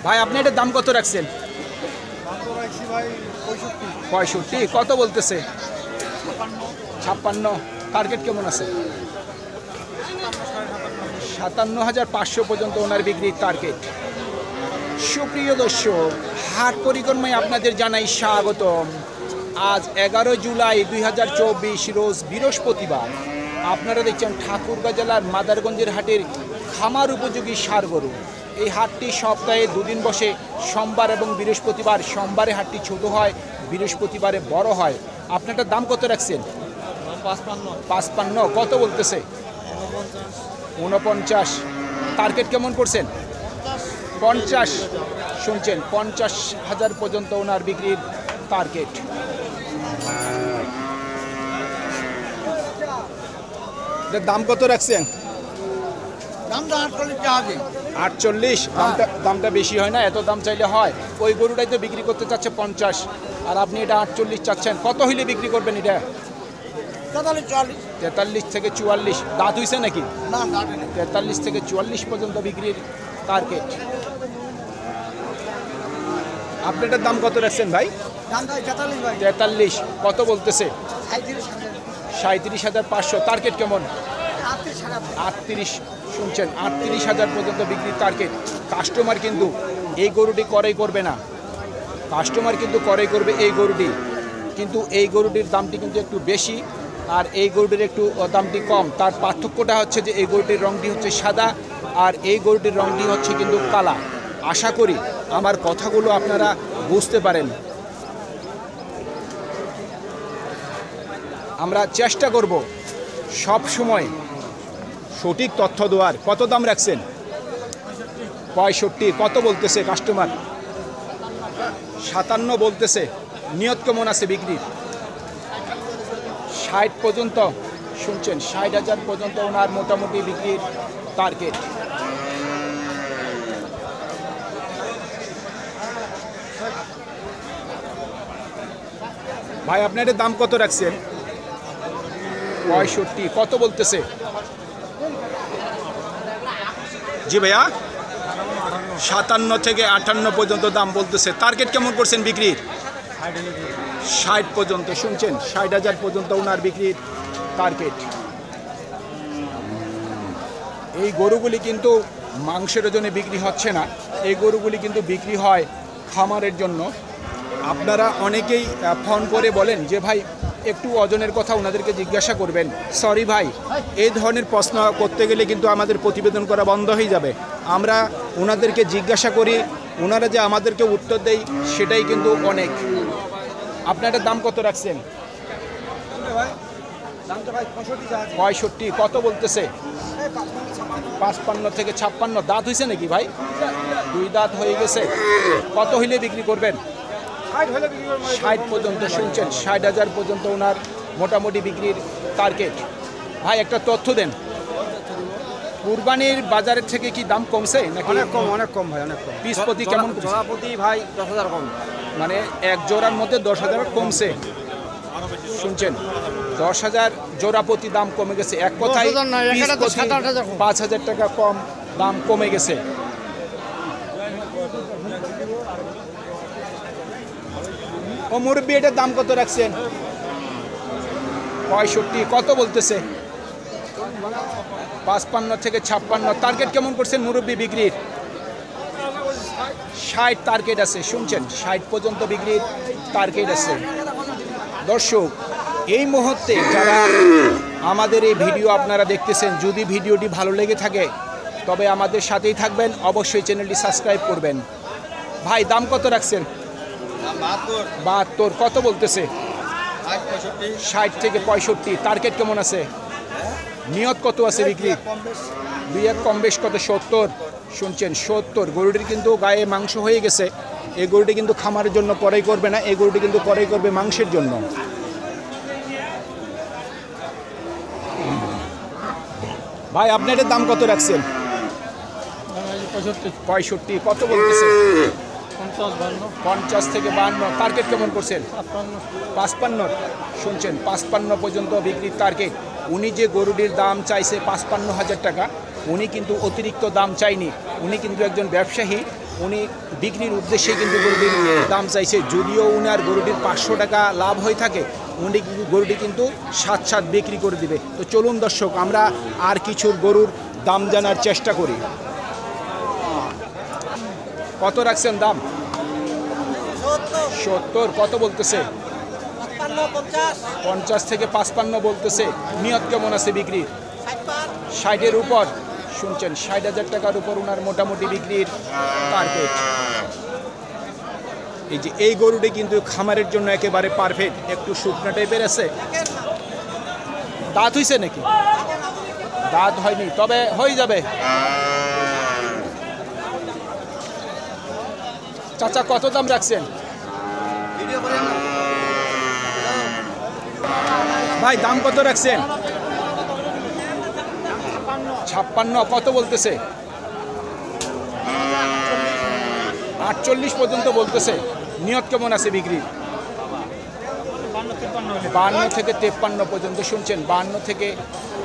ভাই আপনি এটার দাম কত রাখছেন? 65। কত বলতেছে? 56। টার্গেট কেমন আছে? 57,500 পর্যন্ত ওনার বিক্রির টার্গেট। সুপ্রিয় দর্শক, হাট পরিক্রমায় আপনাদের জানাই স্বাগতম। আজ 11 জুলাই 2024 রোজ বৃহস্পতিবার। আপনারা দেখছেন ঠাকুরগাঁ জেলার মাদারগঞ্জের হাটের খামার উপযোগী ষাঁড় গরু। এই হাটটি সপ্তাহে দুদিন বসে, সোমবার এবং বৃহস্পতিবার। সোমবারে হাটটি ছোট হয়, বৃহস্পতিবারে বড় হয়। আপনারটা দাম কত রাখছেন? 55। কত বলতেছে? 49। টার্গেট কেমন করছেন? 50। শুনছেন, 50,000 পর্যন্ত ওনার বিক্রির টার্গেট। দাম কত রাখছেন? 48। দামটা বেশি হয় না? এত দাম চাইলে হয়? ওই গরুটাই তো বিক্রি করতে চাচ্ছে 50, আর আপনি এটা 48 চাচ্ছেন। কত হইলে বিক্রি করবেন এটা? 43 থেকে 44। দাঁত হইছে নাকি? 43 থেকে 44 পর্যন্ত বিক্রির টার্গেট। আপনারটার দাম কত রাখছেন ভাই? 43। কত বলতেছে? 37,500। টার্গেট কেমন? 38। শুনছেন, 38,000 পর্যন্ত বিক্রির টার্গেট। কাস্টমার কিন্তু এই গরুটি ক্রয় করবে না, কাস্টমার কিন্তু ক্রয় করবে এই গরুটি। কিন্তু এই গরুটির দামটি কিন্তু একটু বেশি, আর এই গরুটির একটু দামটি কম। তার পার্থক্যটা হচ্ছে যে এই গরুটির রঙটি হচ্ছে সাদা, আর এই গরুটির রঙটি হচ্ছে কিন্তু কালা। আশা করি আমার কথাগুলো আপনারা বুঝতে পারেন। আমরা চেষ্টা করব সব সময় সঠিক তথ্য দেওয়ার। কত দাম রাখছেন? 65। কত বলতেছে কাস্টমার? 57 বলতেছে। নিয়ত কেমন আছে বিক্রির? 60 পর্যন্ত। শুনছেন, 60,000 পর্যন্ত ওনার মোটামুটি বিক্রির টার্গেট। ভাই আপনার দাম কত রাখছেন? 65। কত বলতেছে? জি ভাইয়া, 57 থেকে 58 পর্যন্ত দাম বলতেছে। টার্গেট কেমন করছেন বিক্রির? 60 পর্যন্ত। শুনছেন, 60,000 পর্যন্ত ওনার বিক্রির টার্গেট। এই গরুগুলি কিন্তু মাংসের ওজনে বিক্রি হচ্ছে না, এই গরুগুলি কিন্তু বিক্রি হয় খামারের জন্য। আপনারা অনেকেই ফোন করে বলেন যে ভাই একটু ওজনের কথা ওনাদেরকে জিজ্ঞাসা করবেন। সরি ভাই, এই ধরনের প্রশ্ন করতে গেলে কিন্তু আমাদের প্রতিবেদন করা বন্ধ হয়ে যাবে। আমরা ওনাদেরকে জিজ্ঞাসা করি, ওনারা যে আমাদেরকে উত্তর দেয় সেটাই কিন্তু অনেক। আপনারা দাম কত রাখছেন? 65। কত বলতেছে? 55 থেকে 56। দাঁত হয়েছে নাকি ভাই? 2 দাঁত হয়ে গেছে। কত হইলে বিক্রি করবেন? 60 পর্যন্ত। শুনছেন, 60,000 পর্যন্ত ওনার মোটামুটি বিক্রির টার্গেট। ভাই একটা তথ্য দেন, কুরবানির বাজারের থেকে কি দাম কমছে নাকি? অনেক কম ভাই, অনেক কম। পিস প্রতি কেমন? জোড়া প্রতি ভাই 10,000 কম। মানে এক জোড়ার মধ্যে 10,000 কমছে। শুনছেন, 10,000 জোড়া প্রতি দাম কমে গেছে। এক কথায় 5,000 টাকা কম দাম কমে গেছে। ও মুরব্বি, এটার দাম কত রাখছেন? 65। কত বলতেছে? 55 থেকে 56। টার্গেট কেমন করছেন মুরব্বি বিক্রির? 60 টার্গেট আছে। শুনছেন, 60 পর্যন্ত বিক্রির টার্গেট আছে। দর্শক, এই মুহূর্তে যারা আমাদের এই ভিডিও আপনারা দেখতেছেন, যদি ভিডিওটি ভালো লেগে থাকে তবে আমাদের সাথেই থাকবেন, অবশ্যই চ্যানেলটি সাবস্ক্রাইব করবেন। ভাই দাম কত রাখছেন? 72। কত বলতেছে? 60 থেকে 65। টার্গেট কেমন আছে? নিয়ত কত আছে বিক্রি? 2-1 কম বেশ। কত? 70। শুনছেন, 70। গরুটির কিন্তু গায়ে মাংস হয়ে গেছে। এই গরুটি কিন্তু খামারের জন্য ক্রয় করবে না, এই গরুটি কিন্তু ক্রয় করবে মাংসের জন্য। ভাই আপনার দাম কত রাখছেন? 65। কত বলতেছে? 50 থেকে 52। টার্গেট কেমন করছেন? 55। শুনছেন, 55 পর্যন্ত বিক্রির টার্গেট। উনি যে গরুটির দাম চাইছে 55,000 টাকা, উনি কিন্তু অতিরিক্ত দাম চাইনি। উনি কিন্তু একজন ব্যবসায়ী, উনি বিক্রির উদ্দেশ্যে কিন্তু গরুটির দাম চাইছে। যদিও উনার গরুটির 500 টাকা লাভ হয়ে থাকে, উনি গরুটি কিন্তু 7 বিক্রি করে দিবে। তো চলুন দর্শক, আমরা আর কিছুর গরুর দাম জানার চেষ্টা করি। কত রাখছেন দাম? 70। কত বলতেছে? 50 থেকে 55 বলতেছে। নিয়ত কেমন আছে বিক্রির? 60-এর উপর। শুনছেন, 60,000 টাকার উপর ওনার মোটামুটি বিক্রির টার্গেট। এই যে এই গরুটি কিন্তু খামারের জন্য একেবারে পারফেক্ট। একটু শুকনো টাইপের আছে। দাঁত হইছে নাকি? দাঁত হয়নি, তবে হয়ে যাবে। চাচা কত দাম রাখছেন? ভাই দাম কত রাখছেন? 56। কত বলতেছে? 48 পর্যন্ত বলতেছে। নিয়ত কেমন আছে বিক্রি? 52 থেকে 53 পর্যন্ত। শুনছেন, 52 থেকে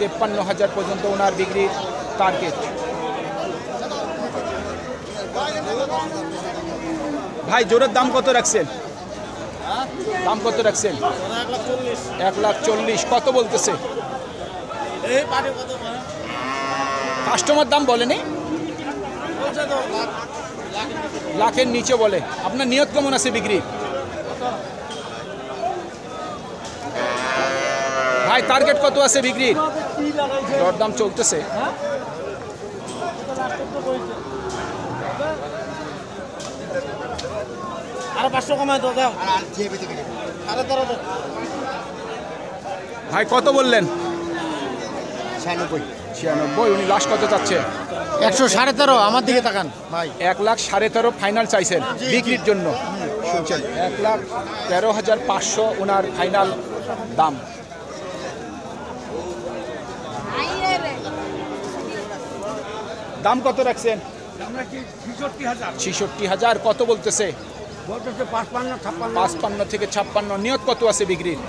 53,000 পর্যন্ত ওনার বিক্রির টার্গেট। ভাই জোরের দাম কত রাখছেন? দাম কত রাখছেন? 1,40,000। কত বলতেছে? কাস্টমার দাম বলেনি, লাখের নিচে বলে। আপনার নিয়ত কেমন আছে বিক্রি? ভাই টার্গেট কত আছে বিক্রির? দরদাম চলতেছে। আর 500 কমায় দাও। ভাই কত বললেন? 96। উনি লাস্ট কত চাচ্ছে? 113। আমার দিকে তাকান ভাই। 1,13,500 ফাইনাল চাইছেন বিক্রির জন্য। শুনছেন, 1,13,500 ওনার ফাইনাল দাম। দাম কত রাখছেন? 66,000। কত বলতেছে? 55 থেকে 56। নিয়ত কত আছে বিক্রির?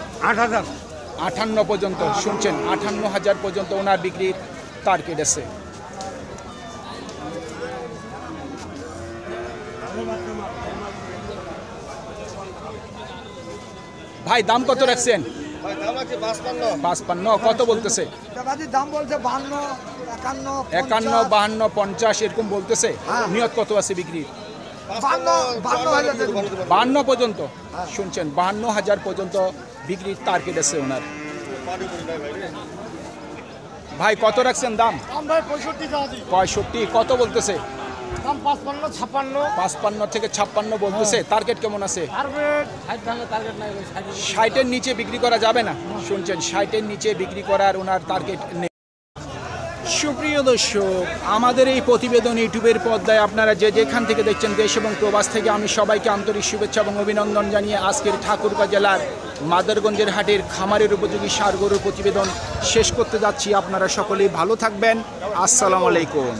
58 পর্যন্ত। শুনছেন, 58,000 পর্যন্ত ওনার বিক্রির টার্গেট আছে। ভাই দাম কত রাখছেন? 55। কত বলতেছে? দাম বলছে 52, 51, 52, 50 এরকম বলতেছে। নিয়ত কত আছে বিক্রির? 52 পর্যন্ত। শুনছেন, 52,000 পর্যন্ত বিক্রির টার্গেট আছে ওনার। ভাই কত রাখছেন দাম? 65। কত বলতেছে? 55 থেকে 56 বলতেছে। টার্গেট কেমন আছে? 60-এর নিচে বিক্রি করা যাবে না। শুনছেন, 60-এর নিচে বিক্রি করার ওনার টার্গেট নেই। সুপ্রিয় দর্শক, আমাদের এই প্রতিবেদন ইউটিউবের পর্দায় আপনারা যে যেখান থেকে দেখছেন, দেশ এবং প্রবাস থেকে, আমি সবাইকে আন্তরিক শুভেচ্ছা এবং অভিনন্দন জানিয়ে আজকের ঠাকুরগাঁ জেলার মাদারগঞ্জের হাটের খামারের উপযোগী ষাঁড় গরুর প্রতিবেদন শেষ করতে যাচ্ছি। আপনারা সকলেই ভালো থাকবেন। আসসালামু আলাইকুম।